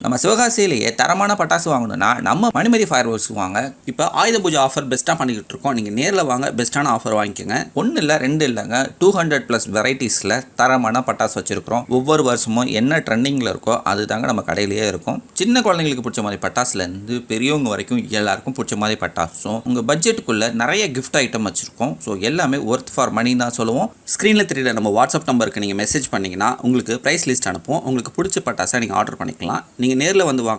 நம்ம சிவகாசியிலேயே தரமான பட்டாசு வாங்கணும்னா நம்ம மணிமதி ஃபயர் ஒர்க்ஸ் வாங்க. இப்போ ஆயுத பூஜை ஆஃபர் பெஸ்ட்டாக பண்ணிக்கிட்டு இருக்கோம். நீங்கள் நேரில் வாங்க, பெஸ்ட்டான ஆஃபர் வாங்கிக்கோங்க. ஒன்றும் இல்லை, ரெண்டு இல்லைங்க, 200+ வெரைட்டிஸில் தரமான பட்டாசு வச்சுருக்கிறோம். ஒவ்வொரு வருஷமும் என்ன ட்ரெண்டிங்கில் இருக்கோ அது தாங்க நம்ம கடையிலேயே இருக்கும். சின்ன குழந்தைங்களுக்கு பிடிச்ச மாதிரி பட்டாசுலேருந்து பெரியவங்க வரைக்கும் எல்லாருக்கும் பிடிச்ச மாதிரி பட்டாசும் உங்கள் பட்ஜெட்டுக்குள்ளே நிறைய கிஃப்ட் ஐட்டம் வச்சுருக்கோம். ஸோ எல்லாமே ஒர்த் ஃபார் மணி தான் சொல்லுவோம். ஸ்க்ரீனில் தெரியுற நம்ம வாட்ஸ்அப் நம்பருக்கு நீங்கள் மெசேஜ் பண்ணிங்கன்னா உங்களுக்கு ப்ரைஸ் லிஸ்ட் அனுப்புவோம். உங்களுக்கு பிடிச்ச பட்டாசை நீங்கள் ஆர்டர் பண்ணிக்கலாம். நீங்கள் நேரில் வந்து வாங்க.